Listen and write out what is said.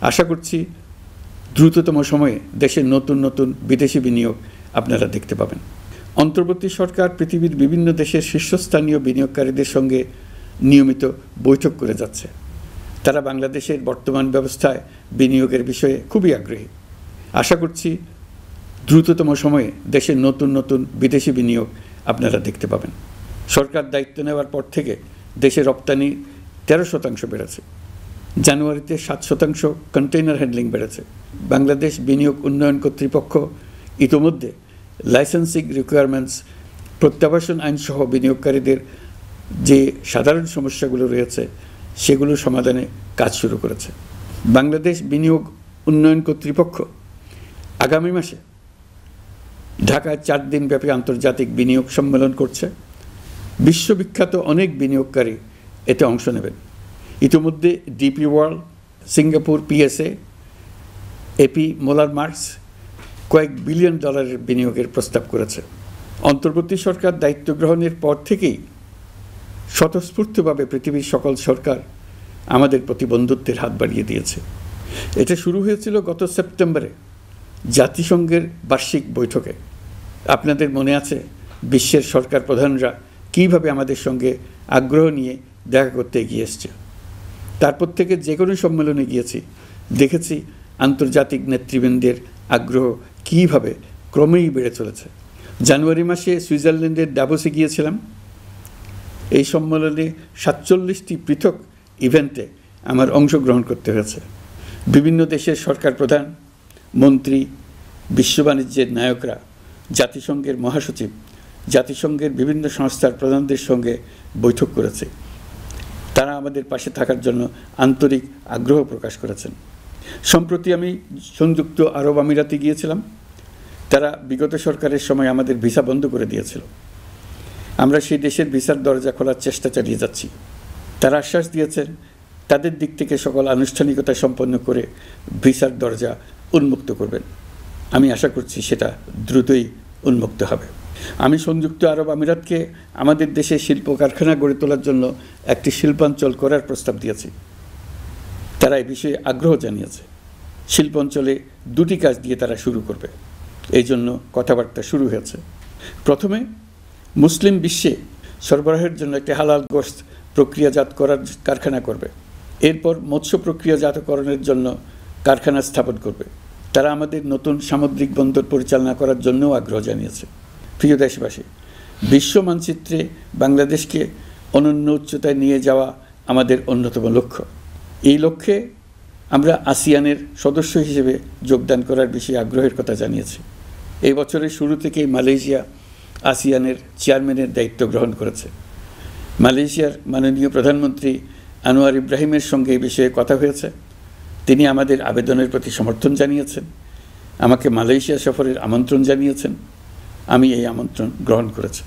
আশা করছি দ্রুততম সময়ে দেশের নতুন নতুন বিদেশি বিনিয়োগ আপনারা দেখতে পাবেন। অন্তর্বর্তী সরকার পৃথিবীর বিভিন্ন দেশের শীর্ষস্থানীয় বিনিয়োগকারীদের সঙ্গে নিয়মিত বৈঠক করে যাচ্ছে। তারা বাংলাদেশের বর্তমান ব্যবস্থায় বিনিয়োগের বিষয়ে খুবই আগ্রহী। আশা করছি দ্রুততম সময়ে দেশের নতুন নতুন বিদেশি বিনিয়োগ আপনারা দেখতে পাবেন। সরকার দায়িত্ব নেওয়ার পর থেকে দেশের রপ্তানি 13% বেড়েছে। জানুয়ারিতে 7% কন্টেইনার হ্যান্ডলিং বেড়েছে। বাংলাদেশ বিনিয়োগ উন্নয়ন কর্তৃপক্ষ ইতোমধ্যে লাইসেন্সিং রিকোয়ারমেন্টস, প্রত্যাবাসন আইনসহ বিনিয়োগকারীদের যে সাধারণ সমস্যাগুলো রয়েছে সেগুলো সমাধানে কাজ শুরু করেছে। বাংলাদেশ বিনিয়োগ উন্নয়ন কর্তৃপক্ষ আগামী মাসে ঢাকায় 4 দিনব্যাপী আন্তর্জাতিক বিনিয়োগ সম্মেলন করছে। বিশ্ববিখ্যাত অনেক বিনিয়োগকারী এতে অংশ নেবেন। ইতিমধ্যে DP World, Singapore PSA, AP Moller Maersk কয়েক বিলিয়ন ডলারের বিনিয়োগের প্রস্তাব করেছে। অন্তর্বর্তী সরকার দায়িত্ব গ্রহণের পর থেকেই স্বতঃস্ফূর্তভাবে পৃথিবীর সকল সরকার আমাদের প্রতি বন্ধুত্বের হাত বাড়িয়ে দিয়েছে। এটা শুরু হয়েছিল গত সেপ্টেম্বরে জাতিসংঘের বার্ষিক বৈঠকে। আপনাদের মনে আছে বিশ্বের সরকার প্রধানরা কীভাবে আমাদের সঙ্গে আগ্রহ নিয়ে দেখা করতে এগিয়ে এসছে। তারপর থেকে যে কোনো সম্মেলনে গিয়েছি, দেখেছি আন্তর্জাতিক নেতৃবৃন্দের আগ্রহ কীভাবে ক্রমেই বেড়ে চলেছে। জানুয়ারি মাসে সুইজারল্যান্ডের ডাভোসে গিয়েছিলাম। এই সম্মেলনে 47টি পৃথক ইভেন্টে আমার অংশগ্রহণ করতে হয়েছে। বিভিন্ন দেশের সরকার প্রধান, মন্ত্রী, বিশ্ব বাণিজ্যের নায়করা, জাতিসংঘের মহাসচিব, জাতিসংঘের বিভিন্ন সংস্থার প্রধানদের সঙ্গে বৈঠক করেছে। তারা আমাদের পাশে থাকার জন্য আন্তরিক আগ্রহ প্রকাশ করেছেন। সম্প্রতি আমি সংযুক্ত আরব আমিরাতে গিয়েছিলাম। তারা বিগত সরকারের সময় আমাদের ভিসা বন্ধ করে দিয়েছিল। আমরা সেই দেশের ভিসার দরজা খোলার চেষ্টা চালিয়ে যাচ্ছি। তারা আশ্বাস দিয়েছেন তাদের দিক থেকে সকল আনুষ্ঠানিকতা সম্পন্ন করে ভিসার দরজা উন্মুক্ত করবেন। আমি আশা করছি সেটা দ্রুতই উন্মুক্ত হবে। আমি সংযুক্ত আরব আমিরাতকে আমাদের দেশে শিল্প কারখানা গড়ে তোলার জন্য একটি শিল্পাঞ্চল করার প্রস্তাব দিয়েছি। তারা এই বিষয়ে আগ্রহ জানিয়েছে। শিল্পাঞ্চলে 2টি কাজ দিয়ে তারা শুরু করবে, এই জন্য কথাবার্তা শুরু হয়েছে। প্রথমে মুসলিম বিশ্বে সরবরাহের জন্য একটি হালাল গোশত প্রক্রিয়াজাত করার কারখানা করবে। এরপর মৎস্য প্রক্রিয়াজাতকরণের জন্য কারখানা স্থাপন করবে। তারা আমাদের নতুন সামুদ্রিক বন্দর পরিচালনা করার জন্যও আগ্রহ জানিয়েছে। প্রিয় দেশবাসী, বিশ্ব মানচিত্রে বাংলাদেশকে অনন্য উচ্চতায় নিয়ে যাওয়া আমাদের অন্যতম লক্ষ্য। এই লক্ষ্যে আমরা আসিয়ানের সদস্য হিসেবে যোগদান করার বিষয়ে আগ্রহের কথা জানিয়েছি। এই বছরের শুরু থেকেই মালয়েশিয়া আসিয়ানের চেয়ারম্যানের দায়িত্ব গ্রহণ করেছে। মালয়েশিয়ার মাননীয় প্রধানমন্ত্রী আনোয়ার ইব্রাহিমের সঙ্গে এই বিষয়ে কথা হয়েছে। তিনি আমাদের আবেদনের প্রতি সমর্থন জানিয়েছেন, আমাকে মালয়েশিয়া সফরের আমন্ত্রণ জানিয়েছেন। আমি এই আমন্ত্রণ গ্রহণ করেছি।